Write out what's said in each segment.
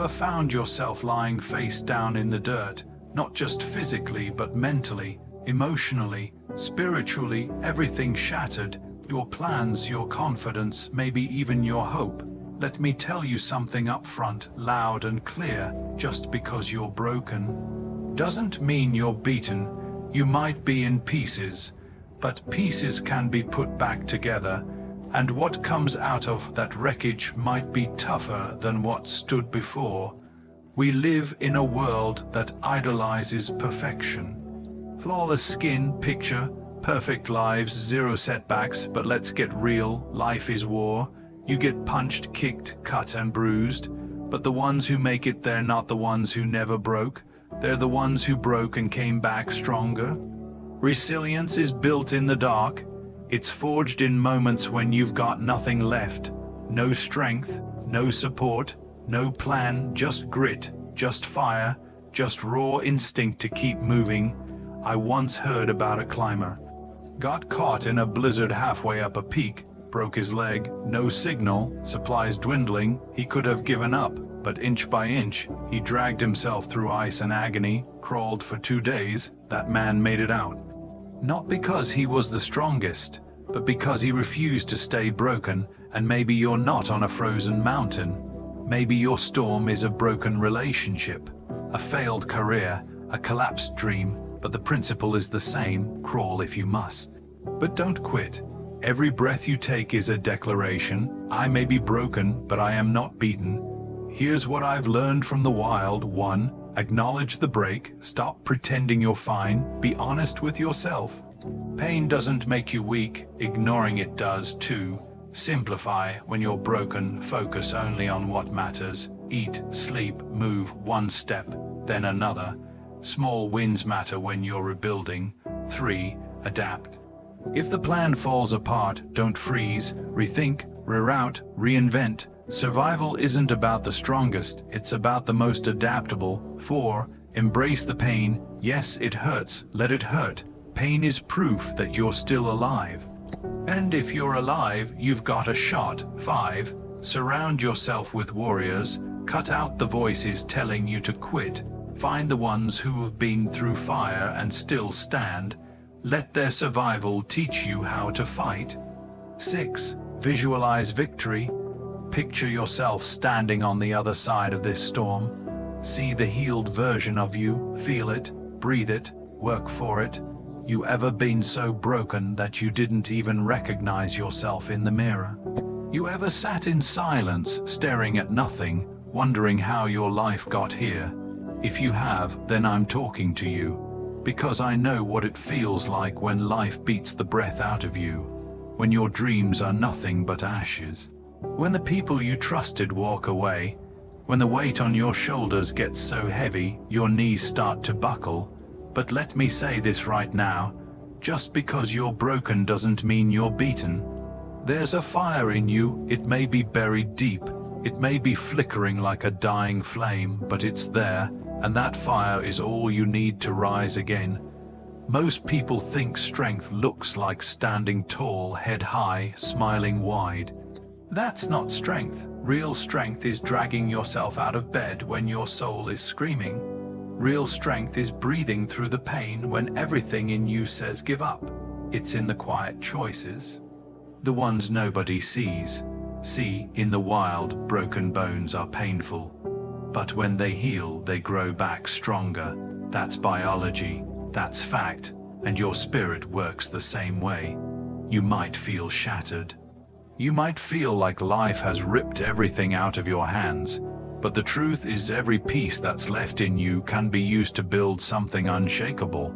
ever found yourself lying face down in the dirt, not just physically but mentally, emotionally, spiritually, everything shattered, your plans, your confidence, maybe even your hope? Let me tell you something up front, loud and clear: just because you're broken doesn't mean you're beaten. You might be in pieces, but pieces can be put back together, and what comes out of that wreckage might be tougher than what stood before. We live in a world that idolizes perfection. Flawless skin, picture, perfect lives, zero setbacks, but let's get real, life is war. You get punched, kicked, cut and bruised, but the ones who make it, they're not the ones who never broke. They're the ones who broke and came back stronger. Resilience is built in the dark. It's forged in moments when you've got nothing left. No strength, no support, no plan, just grit, just fire, just raw instinct to keep moving. I once heard about a climber. Got caught in a blizzard halfway up a peak, broke his leg, no signal, supplies dwindling, he could have given up, but inch by inch, he dragged himself through ice and agony, crawled for 2 days. That man made it out. Not because he was the strongest, but because he refused to stay broken. And maybe you're not on a frozen mountain. Maybe your storm is a broken relationship, a failed career, a collapsed dream, but the principle is the same: crawl if you must. But don't quit. Every breath you take is a declaration: I may be broken, but I am not beaten. Here's what I've learned from the wild. 1. Acknowledge the break. Stop pretending you're fine. Be honest with yourself. Pain doesn't make you weak. Ignoring it does. 2. Simplify. When you're broken, focus only on what matters. Eat, sleep, move, one step, then another. Small wins matter when you're rebuilding. 3. Adapt. If the plan falls apart, don't freeze. Rethink, reroute, reinvent. Survival isn't about the strongest, it's about the most adaptable. 4. Embrace the pain. Yes, it hurts. Let it hurt. Pain is proof that you're still alive. And if you're alive, you've got a shot. 5. Surround yourself with warriors. Cut out the voices telling you to quit. Find the ones who have been through fire and still stand. Let their survival teach you how to fight. 6. Visualize victory. Picture yourself standing on the other side of this storm. See the healed version of you. Feel it, breathe it, work for it. You ever been so broken that you didn't even recognize yourself in the mirror? You ever sat in silence, staring at nothing, wondering how your life got here? If you have, then I'm talking to you, because I know what it feels like when life beats the breath out of you, when your dreams are nothing but ashes, when the people you trusted walk away, when the weight on your shoulders gets so heavy your knees start to buckle. But let me say this right now: just because you're broken doesn't mean you're beaten. There's a fire in you. It may be buried deep, it may be flickering like a dying flame, but it's there, and that fire is all you need to rise again. Most people think strength looks like standing tall, head high, smiling wide. That's not strength. Real strength is dragging yourself out of bed when your soul is screaming. Real strength is breathing through the pain when everything in you says give up. It's in the quiet choices, the ones nobody sees. See, in the wild, broken bones are painful, but when they heal, they grow back stronger. That's biology, that's fact, and your spirit works the same way. You might feel shattered. You might feel like life has ripped everything out of your hands, but the truth is every piece that's left in you can be used to build something unshakable.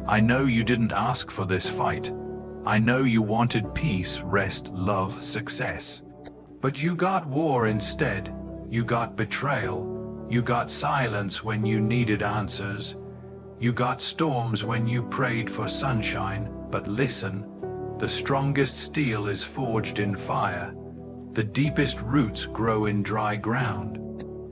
I know you didn't ask for this fight. I know you wanted peace, rest, love, success. But you got war instead. You got betrayal. You got silence when you needed answers. You got storms when you prayed for sunshine. But listen, the strongest steel is forged in fire. The deepest roots grow in dry ground.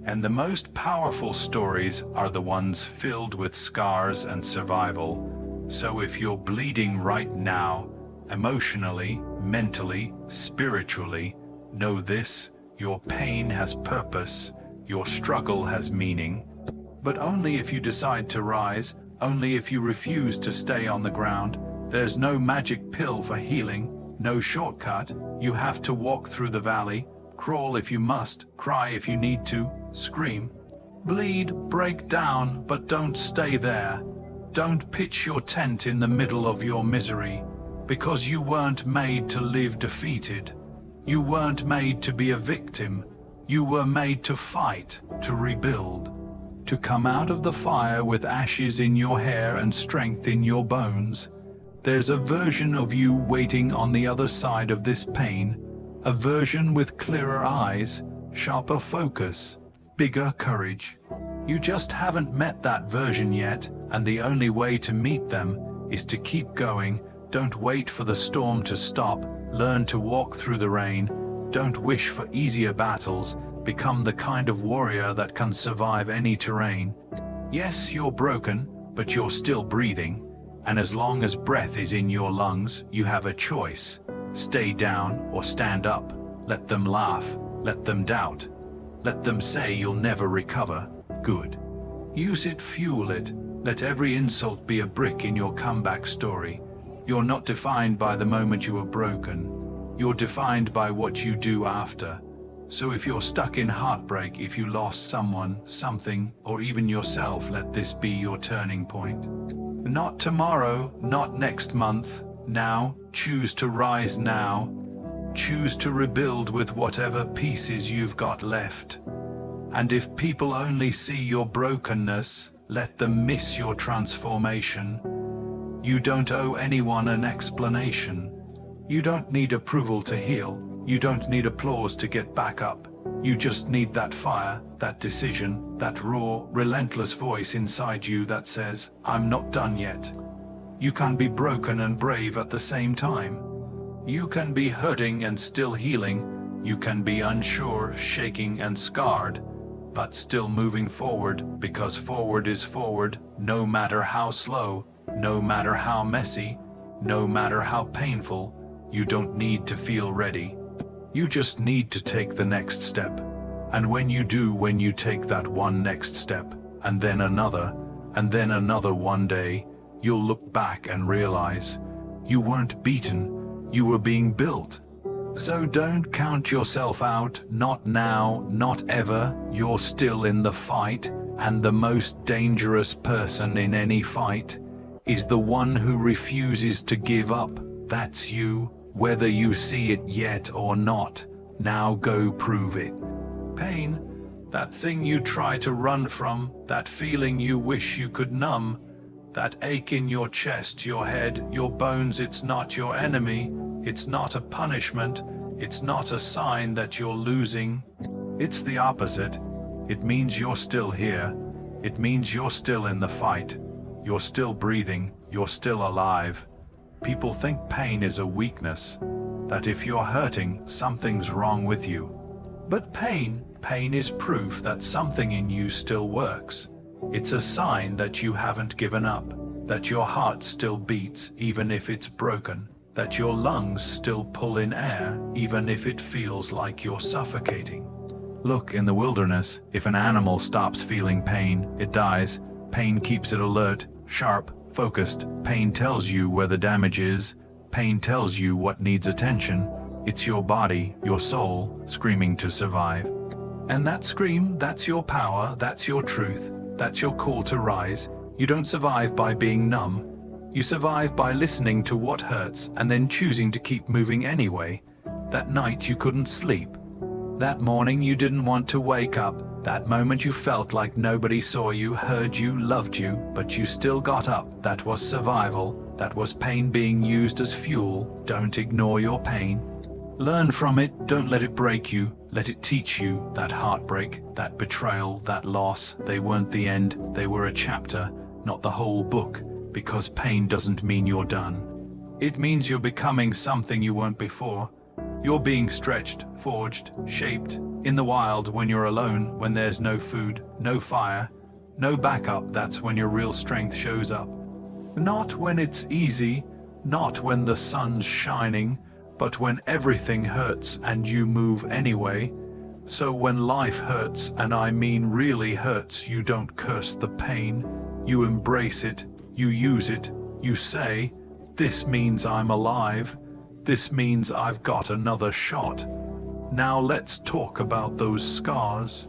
And the most powerful stories are the ones filled with scars and survival. So if you're bleeding right now, emotionally, mentally, spiritually, know this: your pain has purpose. Your struggle has meaning. But only if you decide to rise, only if you refuse to stay on the ground. There's no magic pill for healing, no shortcut. You have to walk through the valley, crawl if you must, cry if you need to, scream. Bleed, break down, but don't stay there. Don't pitch your tent in the middle of your misery, because you weren't made to live defeated. You weren't made to be a victim. You were made to fight, to rebuild, to come out of the fire with ashes in your hair and strength in your bones. There's a version of you waiting on the other side of this pain, a version with clearer eyes, sharper focus, bigger courage. You just haven't met that version yet, and the only way to meet them is to keep going. Don't wait for the storm to stop. Learn to walk through the rain. Don't wish for easier battles. Become the kind of warrior that can survive any terrain. Yes, you're broken, but you're still breathing. And as long as breath is in your lungs, you have a choice. Stay down or stand up. Let them laugh. Let them doubt. Let them say you'll never recover. Good. Use it, fuel it. Let every insult be a brick in your comeback story. You're not defined by the moment you were broken. You're defined by what you do after. So if you're stuck in heartbreak, if you lost someone, something, or even yourself, let this be your turning point. Not tomorrow, not next month. Now, choose to rise now. Choose to rebuild with whatever pieces you've got left. And if people only see your brokenness, let them miss your transformation. You don't owe anyone an explanation. You don't need approval to heal. You don't need applause to get back up. You just need that fire, that decision, that raw, relentless voice inside you that says, I'm not done yet. You can be broken and brave at the same time. You can be hurting and still healing. You can be unsure, shaking and scarred, but still moving forward, because forward is forward, no matter how slow, no matter how messy, no matter how painful. You don't need to feel ready. You just need to take the next step. And when you do, when you take that one next step, and then another one day, you'll look back and realize you weren't beaten, you were being built. So don't count yourself out, not now, not ever. You're still in the fight, and the most dangerous person in any fight is the one who refuses to give up. That's you, whether you see it yet or not. Now go prove it. Pain, that thing you try to run from, that feeling you wish you could numb, that ache in your chest, your head, your bones, it's not your enemy. It's not a punishment. It's not a sign that you're losing. It's the opposite. It means you're still here. It means you're still in the fight. You're still breathing. You're still alive. People think pain is a weakness, that if you're hurting, something's wrong with you. But pain is proof that something in you still works. It's a sign that you haven't given up, that your heart still beats even if it's broken, that your lungs still pull in air even if it feels like you're suffocating. Look, in the wilderness, if an animal stops feeling pain, it dies. Pain keeps it alert, sharp, focused. Pain tells you where the damage is. Pain tells you what needs attention. It's your body, your soul, screaming to survive. And that scream, that's your power, that's your truth, that's your call to rise. You don't survive by being numb. You survive by listening to what hurts and then choosing to keep moving anyway. That night you couldn't sleep. That morning you didn't want to wake up. That moment you felt like nobody saw you, heard you, loved you, but you still got up. That was survival. That was pain being used as fuel. Don't ignore your pain. Learn from it. Don't let it break you. Let it teach you. That heartbreak, that betrayal, that loss, they weren't the end. They were a chapter, not the whole book, because pain doesn't mean you're done. It means you're becoming something you weren't before. You're being stretched, forged, shaped, in the wild when you're alone, when there's no food, no fire, no backup. That's when your real strength shows up. Not when it's easy, not when the sun's shining, but when everything hurts and you move anyway. So when life hurts, and I mean really hurts, you don't curse the pain. You embrace it, you use it, you say, "This means I'm alive. This means I've got another shot." Now let's talk about those scars.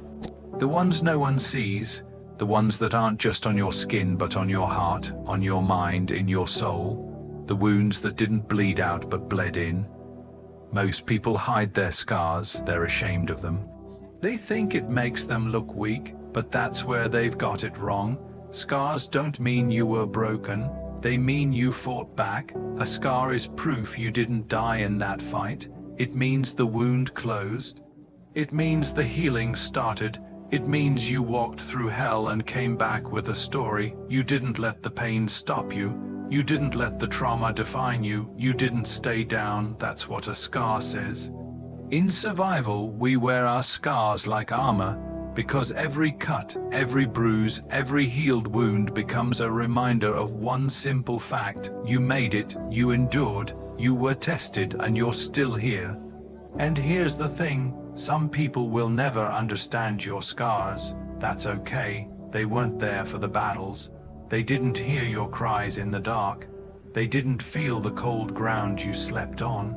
The ones no one sees, the ones that aren't just on your skin but on your heart, on your mind, in your soul. The wounds that didn't bleed out but bled in. Most people hide their scars, they're ashamed of them. They think it makes them look weak, but that's where they've got it wrong. Scars don't mean you were broken, they mean you fought back. A scar is proof you didn't die in that fight. It means the wound closed. It means the healing started. It means you walked through hell and came back with a story. You didn't let the pain stop you. You didn't let the trauma define you. You didn't stay down. That's what a scar says. In survival, we wear our scars like armor, because every cut, every bruise, every healed wound becomes a reminder of one simple fact: you made it, you endured, you were tested, and you're still here. And here's the thing, some people will never understand your scars. That's okay, they weren't there for the battles. They didn't hear your cries in the dark. They didn't feel the cold ground you slept on.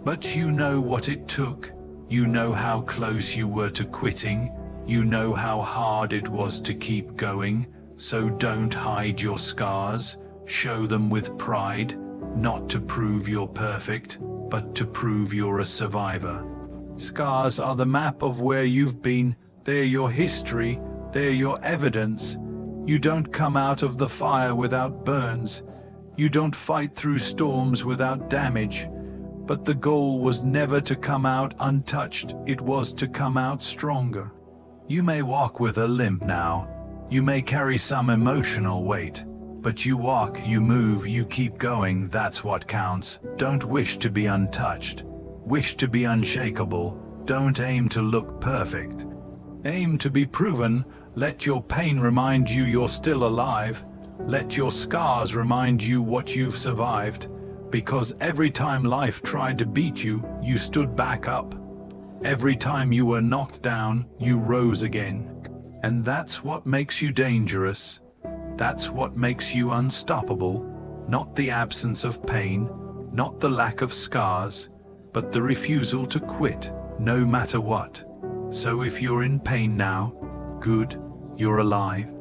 But you know what it took. You know how close you were to quitting. You know how hard it was to keep going. So don't hide your scars. Show them with pride, not to prove you're perfect, but to prove you're a survivor. Scars are the map of where you've been. They're your history. They're your evidence. You don't come out of the fire without burns. You don't fight through storms without damage. But the goal was never to come out untouched. It was to come out stronger. You may walk with a limp now. You may carry some emotional weight. But you walk, you move, you keep going. That's what counts. Don't wish to be untouched. Wish to be unshakable. Don't aim to look perfect. Aim to be proven. Let your pain remind you you're still alive. Let your scars remind you what you've survived. Because every time life tried to beat you, you stood back up. Every time you were knocked down, you rose again. And that's what makes you dangerous. That's what makes you unstoppable. Not the absence of pain, not the lack of scars, but the refusal to quit, no matter what. So if you're in pain now, good, you're alive.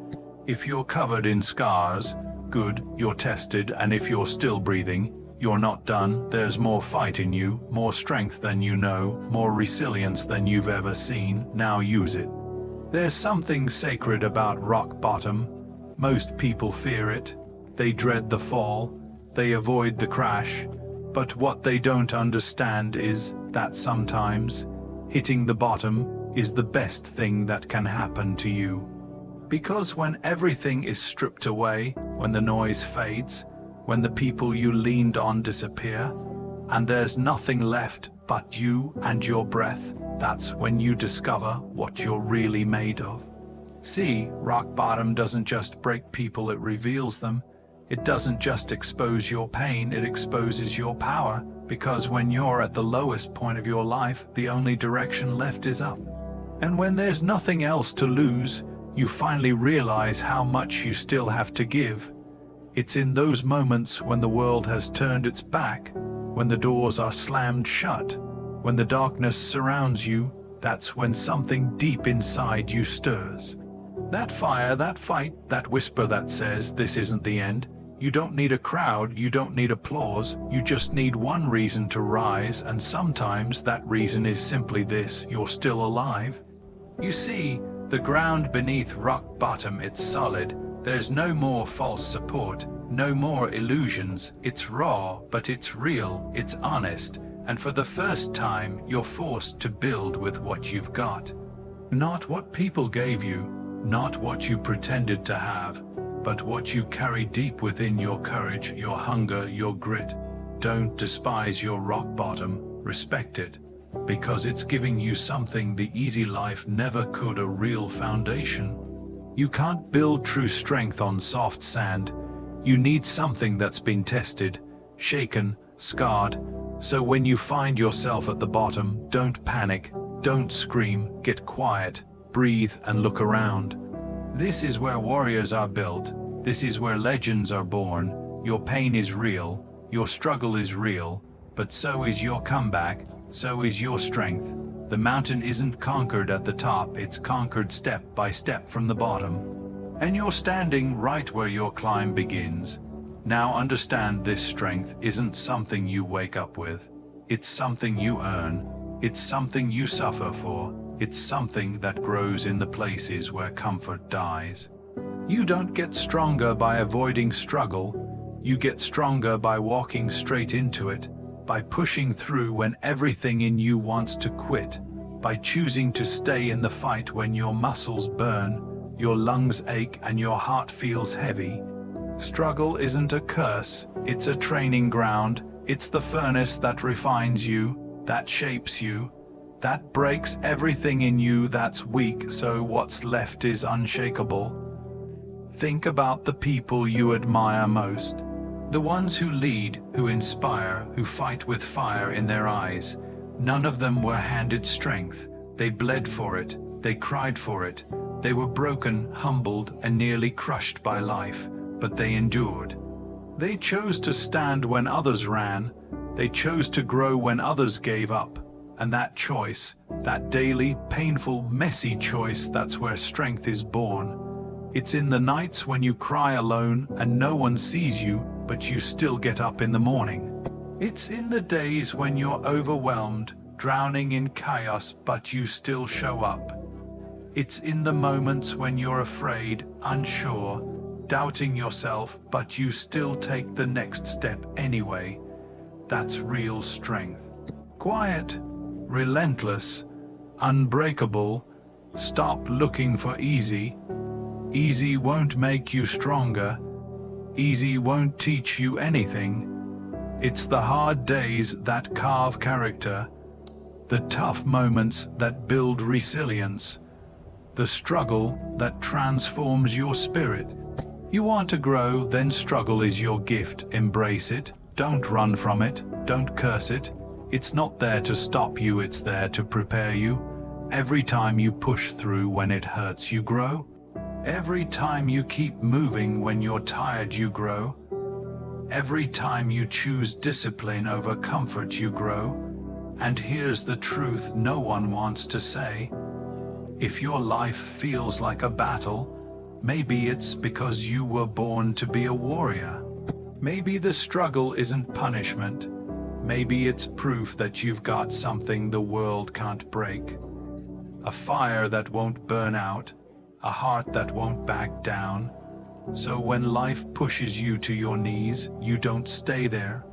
If you're covered in scars, good, you're tested. And if you're still breathing, you're not done. There's more fight in you, more strength than you know, more resilience than you've ever seen. Now use it. There's something sacred about rock bottom. Most people fear it. They dread the fall. They avoid the crash. But what they don't understand is that sometimes hitting the bottom is the best thing that can happen to you. Because when everything is stripped away, when the noise fades, when the people you leaned on disappear, and there's nothing left but you and your breath, that's when you discover what you're really made of. See, rock bottom doesn't just break people, it reveals them. It doesn't just expose your pain, it exposes your power. Because when you're at the lowest point of your life, the only direction left is up. And when there's nothing else to lose, you finally realize how much you still have to give. It's in those moments when the world has turned its back, when the doors are slammed shut, when the darkness surrounds you, that's when something deep inside you stirs. That fire, that fight, that whisper that says, this isn't the end. You don't need a crowd, you don't need applause, you just need one reason to rise, and sometimes that reason is simply this: you're still alive. You see, the ground beneath rock bottom, it's solid. There's no more false support, no more illusions. It's raw, but it's real, it's honest, and for the first time, you're forced to build with what you've got. Not what people gave you, not what you pretended to have, but what you carry deep within: your courage, your hunger, your grit. Don't despise your rock bottom, respect it, because it's giving you something the easy life never could: a real foundation. You can't build true strength on soft sand. You need something that's been tested, shaken, scarred. So when you find yourself at the bottom, don't panic, Don't scream, get quiet, breathe and look around. This is where warriors are built. This is where legends are born. Your pain is real, your struggle is real, but so is your comeback, so is your strength. The mountain isn't conquered at the top, it's conquered step by step from the bottom. And you're standing right where your climb begins. Now understand, this strength isn't something you wake up with. It's something you earn. It's something you suffer for. It's something that grows in the places where comfort dies. You don't get stronger by avoiding struggle. You get stronger by walking straight into it, by pushing through when everything in you wants to quit, by choosing to stay in the fight when your muscles burn, your lungs ache and your heart feels heavy. Struggle isn't a curse, it's a training ground. It's the furnace that refines you, that shapes you, that breaks everything in you that's weak, so what's left is unshakable. Think about the people you admire most. The ones who lead, who inspire, who fight with fire in their eyes. None of them were handed strength. They bled for it, they cried for it. They were broken, humbled, and nearly crushed by life, but they endured. They chose to stand when others ran. They chose to grow when others gave up. And that choice, that daily, painful, messy choice, that's where strength is born. It's in the nights when you cry alone and no one sees you, but you still get up in the morning. It's in the days when you're overwhelmed, drowning in chaos, but you still show up. It's in the moments when you're afraid, unsure, doubting yourself, but you still take the next step anyway. That's real strength. Quiet, relentless, unbreakable. Stop looking for easy. Easy won't make you stronger. Easy won't teach you anything. It's the hard days that carve character, the tough moments that build resilience, the struggle that transforms your spirit. You want to grow, then struggle is your gift. Embrace it. Don't run from it. Don't curse it. It's not there to stop you, it's there to prepare you. Every time you push through when it hurts, you grow. Every time you keep moving when you're tired, you grow. Every time you choose discipline over comfort, you grow. And here's the truth no one wants to say. If your life feels like a battle, maybe it's because you were born to be a warrior. Maybe the struggle isn't punishment. Maybe it's proof that you've got something the world can't break. A fire that won't burn out, a heart that won't back down. So when life pushes you to your knees, you don't stay there.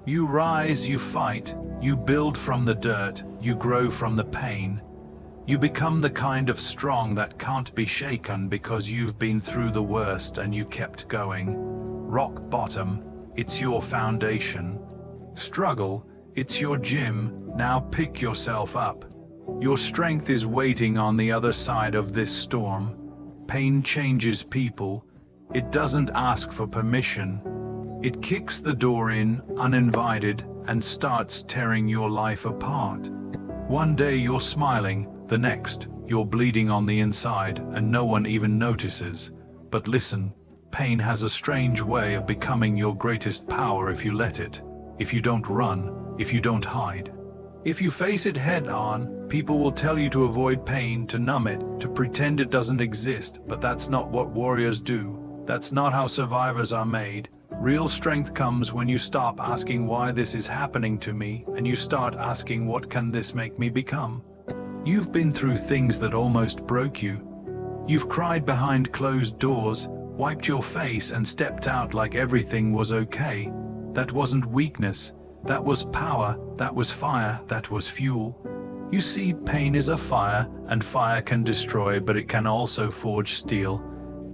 You rise, you fight, you build from the dirt, you grow from the pain. You become the kind of strong that can't be shaken because you've been through the worst and you kept going. Rock bottom, it's your foundation. Struggle, it's your gym. Now pick yourself up. Your strength is waiting on the other side of this storm. Pain changes people. It doesn't ask for permission. It kicks the door in, uninvited, and starts tearing your life apart. One day you're smiling, the next, you're bleeding on the inside, and no one even notices. But listen, pain has a strange way of becoming your greatest power if you let it. If you don't run, if you don't hide. If you face it head on, people will tell you to avoid pain, to numb it, to pretend it doesn't exist, but that's not what warriors do. That's not how survivors are made. Real strength comes when you stop asking why this is happening to me, and you start asking what can this make me become. You've been through things that almost broke you. You've cried behind closed doors, wiped your face and stepped out like everything was okay. That wasn't weakness, that was power, that was fire, that was fuel. You see, pain is a fire, and fire can destroy, but it can also forge steel.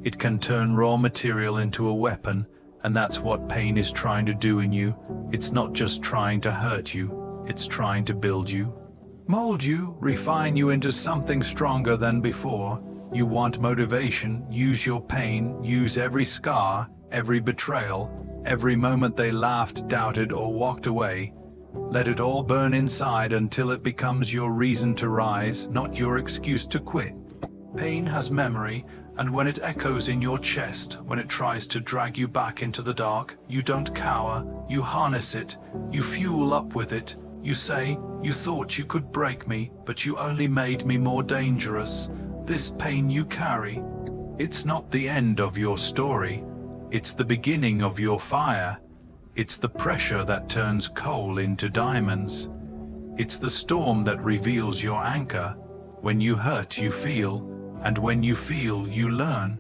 It can turn raw material into a weapon, and that's what pain is trying to do in you. It's not just trying to hurt you, it's trying to build you. Mold you, refine you into something stronger than before. You want motivation, use your pain, use every scar, every betrayal, every moment they laughed, doubted, or walked away. Let it all burn inside until it becomes your reason to rise, not your excuse to quit. Pain has memory, and when it echoes in your chest, when it tries to drag you back into the dark, you don't cower, you harness it, you fuel up with it. You say, you thought you could break me, but you only made me more dangerous. This pain you carry, it's not the end of your story. It's the beginning of your fire. It's the pressure that turns coal into diamonds. It's the storm that reveals your anchor. When you hurt, you feel, and when you feel, you learn.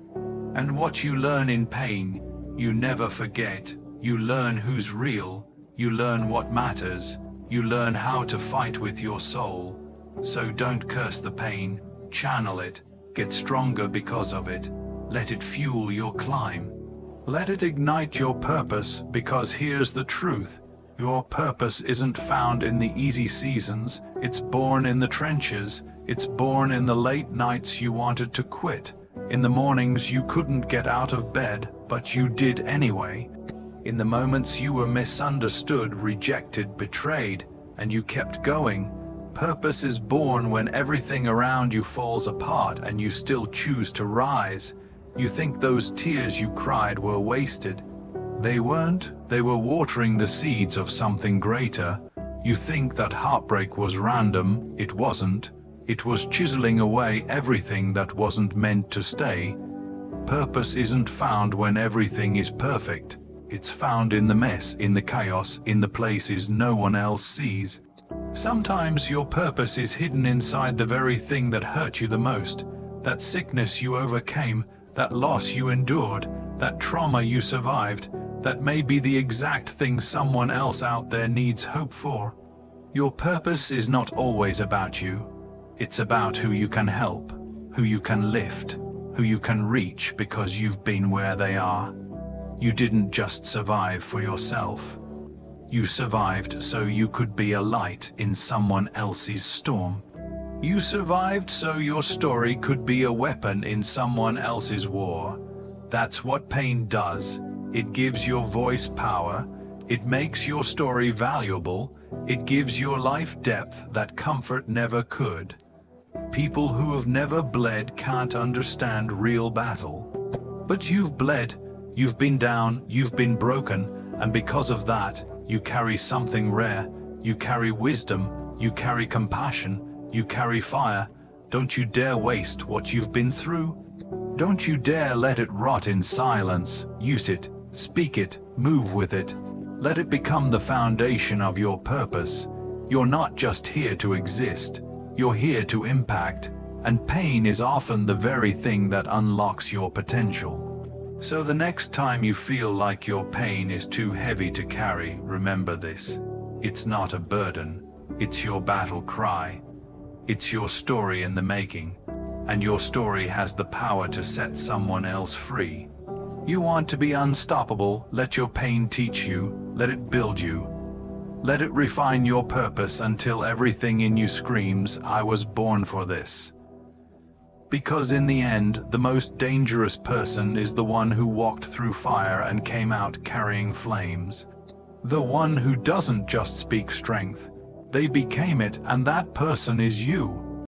And what you learn in pain, you never forget. You learn who's real. You learn what matters. You learn how to fight with your soul. So don't curse the pain. Channel it. Get stronger because of it. Let it fuel your climb. Let it ignite your purpose, because here's the truth. Your purpose isn't found in the easy seasons. It's born in the trenches. It's born in the late nights you wanted to quit. In the mornings you couldn't get out of bed, but you did anyway. In the moments you were misunderstood, rejected, betrayed, and you kept going. Purpose is born when everything around you falls apart and you still choose to rise. You think those tears you cried were wasted. They weren't. They were watering the seeds of something greater. You think that heartbreak was random. It wasn't. It was chiseling away everything that wasn't meant to stay. Purpose isn't found when everything is perfect. It's found in the mess, in the chaos, in the places no one else sees. Sometimes your purpose is hidden inside the very thing that hurt you the most. That sickness you overcame, that loss you endured, that trauma you survived, that may be the exact thing someone else out there needs hope for. Your purpose is not always about you. It's about who you can help, who you can lift, who you can reach because you've been where they are. You didn't just survive for yourself. You survived so you could be a light in someone else's storm. You survived so your story could be a weapon in someone else's war. That's what pain does. It gives your voice power. It makes your story valuable. It gives your life depth that comfort never could. People who have never bled can't understand real battle. But you've bled. You've been down, you've been broken, and because of that, you carry something rare. You carry wisdom, you carry compassion, you carry fire. Don't you dare waste what you've been through. Don't you dare let it rot in silence. Use it, speak it, move with it. Let it become the foundation of your purpose. You're not just here to exist, you're here to impact, and pain is often the very thing that unlocks your potential. So the next time you feel like your pain is too heavy to carry, remember this. It's not a burden. It's your battle cry. It's your story in the making. And your story has the power to set someone else free. You want to be unstoppable? Let your pain teach you. Let it build you. Let it refine your purpose until everything in you screams, I was born for this. Because in the end, the most dangerous person is the one who walked through fire and came out carrying flames. The one who doesn't just speak strength. They became it, and that person is you.